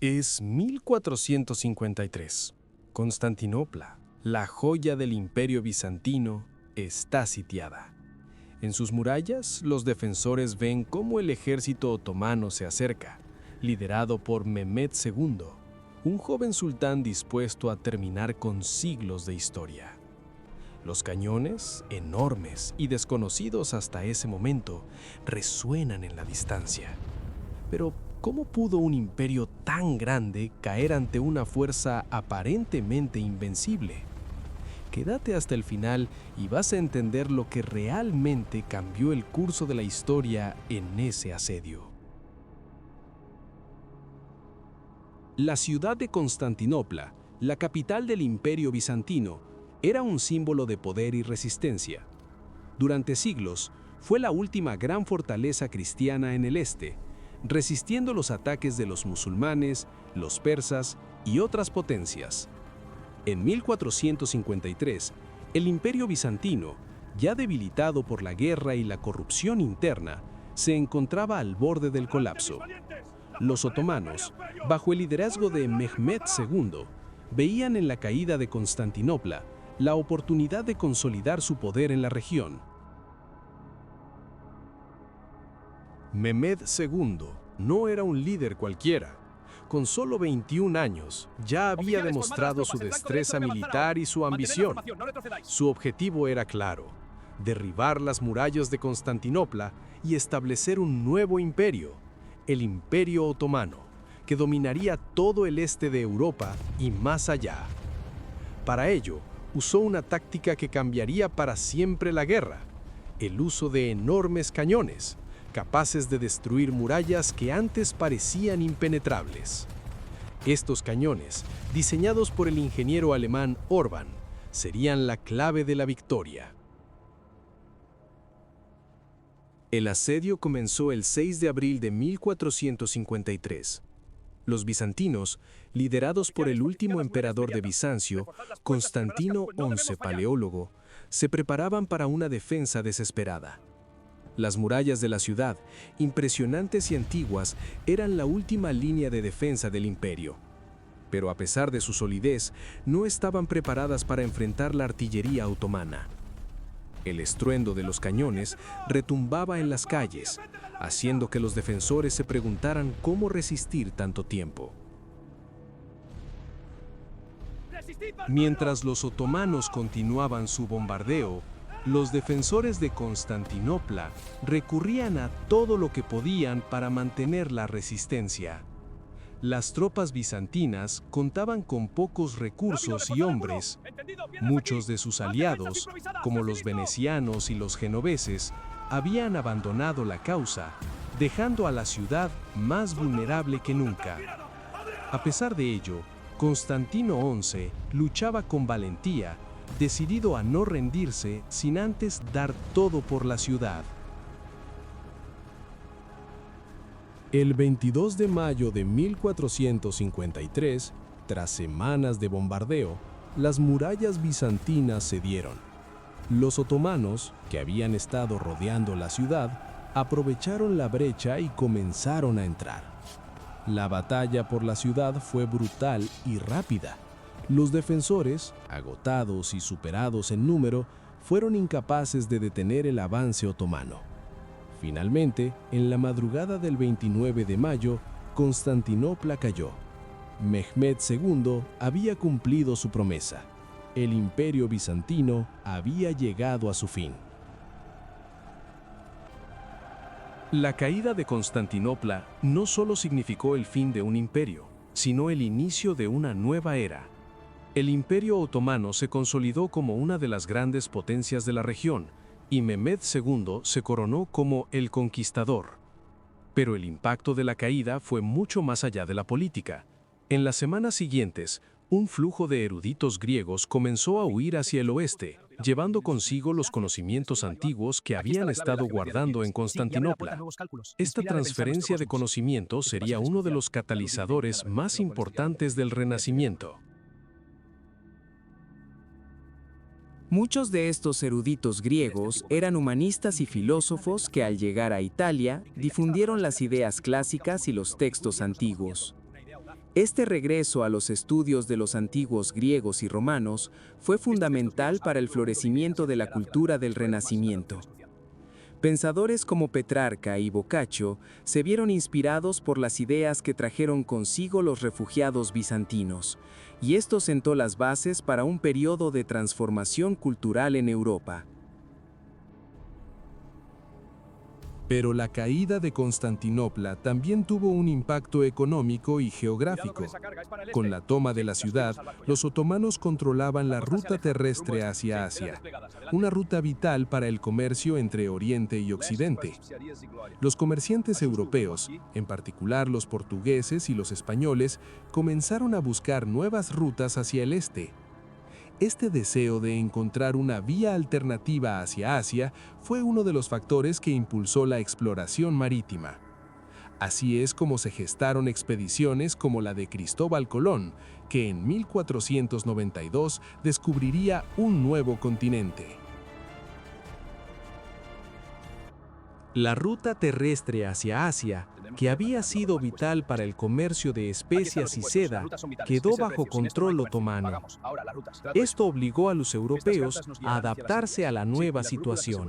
Es 1453. Constantinopla, la joya del Imperio Bizantino, está sitiada. En sus murallas, los defensores ven cómo el ejército otomano se acerca, liderado por Mehmed II, un joven sultán dispuesto a terminar con siglos de historia. Los cañones, enormes y desconocidos hasta ese momento, resuenan en la distancia. Pero, ¿cómo pudo un imperio tan grande caer ante una fuerza aparentemente invencible? Quédate hasta el final y vas a entender lo que realmente cambió el curso de la historia en ese asedio. La ciudad de Constantinopla, la capital del Imperio Bizantino, era un símbolo de poder y resistencia. Durante siglos, fue la última gran fortaleza cristiana en el este, resistiendo los ataques de los musulmanes, los persas y otras potencias. En 1453, el Imperio Bizantino, ya debilitado por la guerra y la corrupción interna, se encontraba al borde del colapso. Los otomanos, bajo el liderazgo de Mehmed II, veían en la caída de Constantinopla la oportunidad de consolidar su poder en la región. Mehmed II no era un líder cualquiera. Con solo 21 años, ya había demostrado su destreza militar y su ambición. Su objetivo era claro: derribar las murallas de Constantinopla y establecer un nuevo imperio, el Imperio Otomano, que dominaría todo el este de Europa y más allá. Para ello, usó una táctica que cambiaría para siempre la guerra: el uso de enormes cañones, capaces de destruir murallas que antes parecían impenetrables. Estos cañones, diseñados por el ingeniero alemán Orban, serían la clave de la victoria. El asedio comenzó el 6 de abril de 1453. Los bizantinos, liderados por el último emperador de Bizancio, Constantino XI Paleólogo, se preparaban para una defensa desesperada. Las murallas de la ciudad, impresionantes y antiguas, eran la última línea de defensa del imperio. Pero a pesar de su solidez, no estaban preparadas para enfrentar la artillería otomana. El estruendo de los cañones retumbaba en las calles, haciendo que los defensores se preguntaran cómo resistir tanto tiempo. Mientras los otomanos continuaban su bombardeo, los defensores de Constantinopla recurrían a todo lo que podían para mantener la resistencia. Las tropas bizantinas contaban con pocos recursos y hombres. Muchos de sus aliados, como los venecianos y los genoveses, habían abandonado la causa, dejando a la ciudad más vulnerable que nunca. A pesar de ello, Constantino XI luchaba con valentía, decidido a no rendirse sin antes dar todo por la ciudad. El 22 de mayo de 1453, tras semanas de bombardeo, las murallas bizantinas cedieron. Los otomanos, que habían estado rodeando la ciudad, aprovecharon la brecha y comenzaron a entrar. La batalla por la ciudad fue brutal y rápida. Los defensores, agotados y superados en número, fueron incapaces de detener el avance otomano. Finalmente, en la madrugada del 29 de mayo, Constantinopla cayó. Mehmed II había cumplido su promesa. El Imperio Bizantino había llegado a su fin. La caída de Constantinopla no solo significó el fin de un imperio, sino el inicio de una nueva era. El Imperio Otomano se consolidó como una de las grandes potencias de la región, y Mehmed II se coronó como el conquistador. Pero el impacto de la caída fue mucho más allá de la política. En las semanas siguientes, un flujo de eruditos griegos comenzó a huir hacia el oeste, llevando consigo los conocimientos antiguos que habían estado guardando en Constantinopla. Esta transferencia de conocimiento sería uno de los catalizadores más importantes del Renacimiento. Muchos de estos eruditos griegos eran humanistas y filósofos que al llegar a Italia difundieron las ideas clásicas y los textos antiguos. Este regreso a los estudios de los antiguos griegos y romanos fue fundamental para el florecimiento de la cultura del Renacimiento. Pensadores como Petrarca y Boccaccio se vieron inspirados por las ideas que trajeron consigo los refugiados bizantinos, y esto sentó las bases para un periodo de transformación cultural en Europa. Pero la caída de Constantinopla también tuvo un impacto económico y geográfico. Con la toma de la ciudad, los otomanos controlaban la ruta terrestre hacia Asia, una ruta vital para el comercio entre Oriente y Occidente. Los comerciantes europeos, en particular los portugueses y los españoles, comenzaron a buscar nuevas rutas hacia el este. Este deseo de encontrar una vía alternativa hacia Asia fue uno de los factores que impulsó la exploración marítima. Así es como se gestaron expediciones como la de Cristóbal Colón, que en 1492 descubriría un nuevo continente. La ruta terrestre hacia Asia, que había sido vital para el comercio de especias y seda, quedó bajo control otomano. Esto obligó a los europeos a adaptarse a la nueva situación.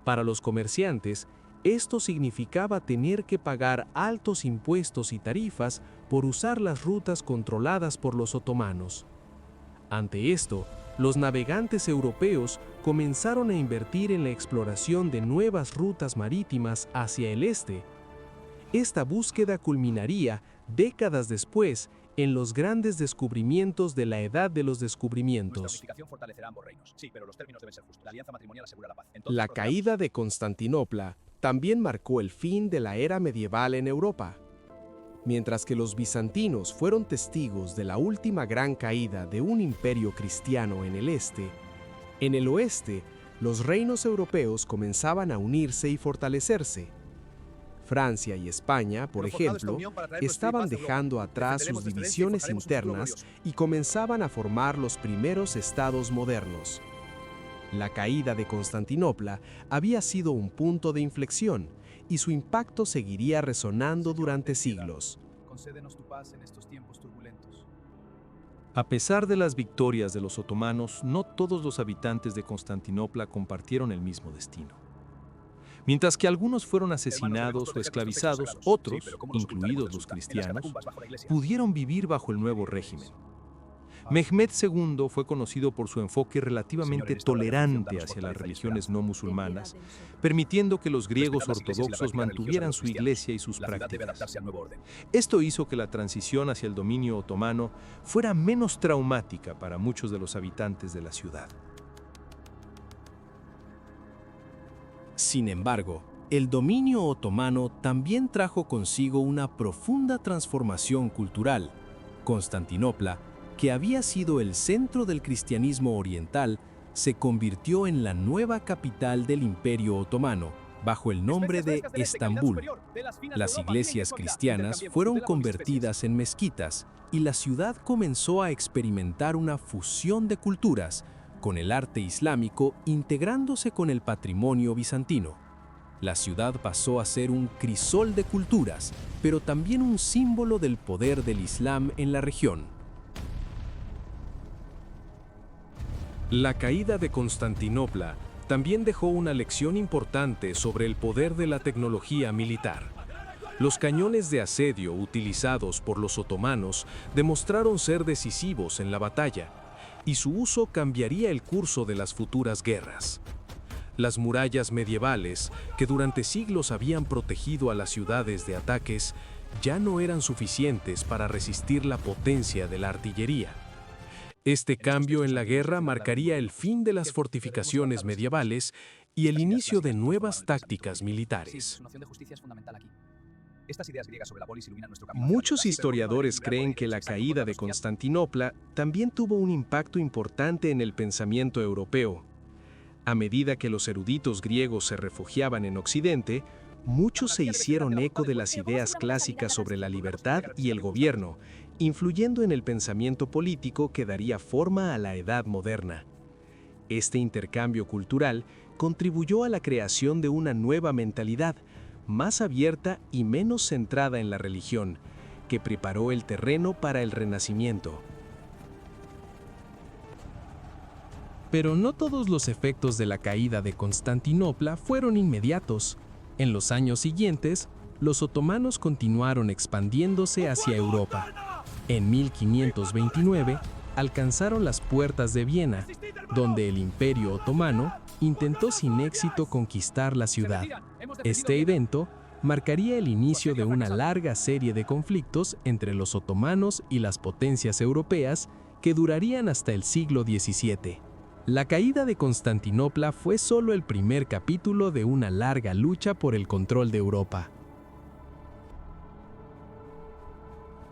Para los comerciantes, esto significaba tener que pagar altos impuestos y tarifas por usar las rutas controladas por los otomanos. Ante esto, los navegantes europeos comenzaron a invertir en la exploración de nuevas rutas marítimas hacia el este. Esta búsqueda culminaría, décadas después, en los grandes descubrimientos de la Edad de los Descubrimientos. La caída de Constantinopla también marcó el fin de la era medieval en Europa. Mientras que los bizantinos fueron testigos de la última gran caída de un imperio cristiano en el este, en el oeste, los reinos europeos comenzaban a unirse y fortalecerse. Francia y España, por ejemplo, estaban dejando atrás sus divisiones internas y comenzaban a formar los primeros estados modernos. La caída de Constantinopla había sido un punto de inflexión, y su impacto seguiría resonando durante siglos. A pesar de las victorias de los otomanos, no todos los habitantes de Constantinopla compartieron el mismo destino. Mientras que algunos fueron asesinados o esclavizados, otros, incluidos los cristianos, pudieron vivir bajo el nuevo régimen. Mehmed II fue conocido por su enfoque relativamente tolerante hacia las religiones no musulmanas, permitiendo que los griegos ortodoxos mantuvieran su iglesia y sus prácticas. Esto hizo que la transición hacia el dominio otomano fuera menos traumática para muchos de los habitantes de la ciudad. Sin embargo, el dominio otomano también trajo consigo una profunda transformación cultural. Constantinopla, que había sido el centro del cristianismo oriental, se convirtió en la nueva capital del Imperio Otomano, bajo el nombre de Estambul. Las iglesias cristianas fueron convertidas en mezquitas y la ciudad comenzó a experimentar una fusión de culturas, con el arte islámico integrándose con el patrimonio bizantino. La ciudad pasó a ser un crisol de culturas, pero también un símbolo del poder del Islam en la región. La caída de Constantinopla también dejó una lección importante sobre el poder de la tecnología militar. Los cañones de asedio utilizados por los otomanos demostraron ser decisivos en la batalla, y su uso cambiaría el curso de las futuras guerras. Las murallas medievales, que durante siglos habían protegido a las ciudades de ataques, ya no eran suficientes para resistir la potencia de la artillería. Este cambio en la guerra marcaría el fin de las fortificaciones medievales y el inicio de nuevas tácticas militares. Muchos historiadores creen que la caída de Constantinopla también tuvo un impacto importante en el pensamiento europeo. A medida que los eruditos griegos se refugiaban en Occidente, muchos se hicieron eco de las ideas clásicas sobre la libertad y el gobierno, influyendo en el pensamiento político que daría forma a la Edad Moderna. Este intercambio cultural contribuyó a la creación de una nueva mentalidad, más abierta y menos centrada en la religión, que preparó el terreno para el Renacimiento. Pero no todos los efectos de la caída de Constantinopla fueron inmediatos. En los años siguientes, los otomanos continuaron expandiéndose hacia Europa. En 1529, alcanzaron las puertas de Viena, donde el Imperio Otomano intentó sin éxito conquistar la ciudad. Este evento marcaría el inicio de una larga serie de conflictos entre los otomanos y las potencias europeas que durarían hasta el siglo XVII. La caída de Constantinopla fue solo el primer capítulo de una larga lucha por el control de Europa.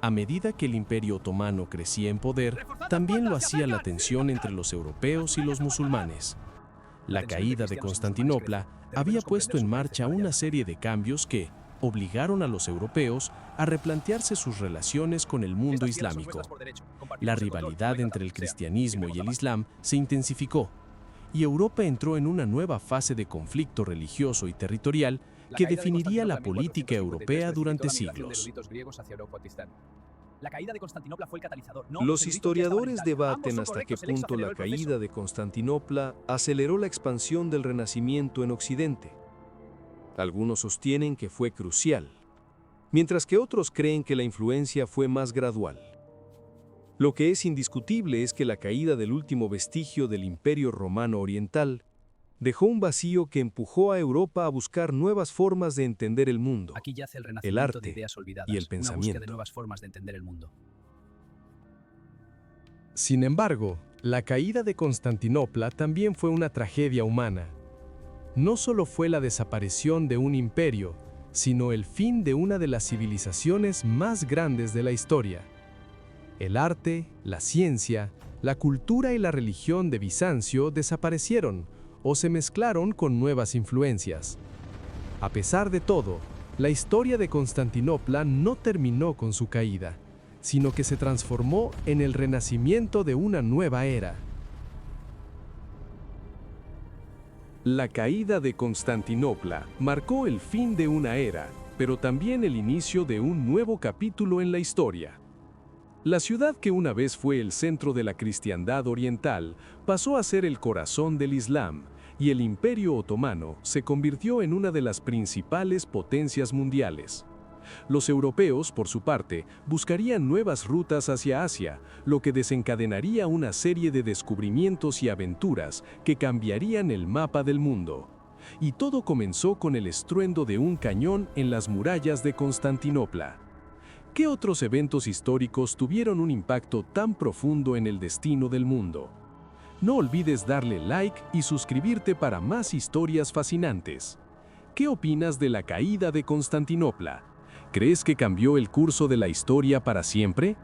A medida que el Imperio Otomano crecía en poder, también lo hacía la tensión entre los europeos y los musulmanes. La caída de Constantinopla había puesto en marcha una serie de cambios que obligaron a los europeos a replantearse sus relaciones con el mundo islámico. La rivalidad entre el cristianismo y el islam se intensificó, y Europa entró en una nueva fase de conflicto religioso y territorial que definiría la política europea durante siglos. Los historiadores debaten hasta qué punto la caída de Constantinopla aceleró la expansión del Renacimiento en Occidente. Algunos sostienen que fue crucial, mientras que otros creen que la influencia fue más gradual. Lo que es indiscutible es que la caída del último vestigio del Imperio Romano Oriental dejó un vacío que empujó a Europa a buscar nuevas formas de entender el mundo, Aquí yace el el renacimiento de arte ideas olvidadas, y el una búsqueda pensamiento. de nuevas formas de entender el mundo. Sin embargo, la caída de Constantinopla también fue una tragedia humana. No solo fue la desaparición de un imperio, sino el fin de una de las civilizaciones más grandes de la historia. El arte, la ciencia, la cultura y la religión de Bizancio desaparecieron o se mezclaron con nuevas influencias. A pesar de todo, la historia de Constantinopla no terminó con su caída, sino que se transformó en el renacimiento de una nueva era. La caída de Constantinopla marcó el fin de una era, pero también el inicio de un nuevo capítulo en la historia. La ciudad que una vez fue el centro de la cristiandad oriental pasó a ser el corazón del Islam, y el Imperio Otomano se convirtió en una de las principales potencias mundiales. Los europeos, por su parte, buscarían nuevas rutas hacia Asia, lo que desencadenaría una serie de descubrimientos y aventuras que cambiarían el mapa del mundo. Y todo comenzó con el estruendo de un cañón en las murallas de Constantinopla. ¿Qué otros eventos históricos tuvieron un impacto tan profundo en el destino del mundo? No olvides darle like y suscribirte para más historias fascinantes. ¿Qué opinas de la caída de Constantinopla? ¿Crees que cambió el curso de la historia para siempre?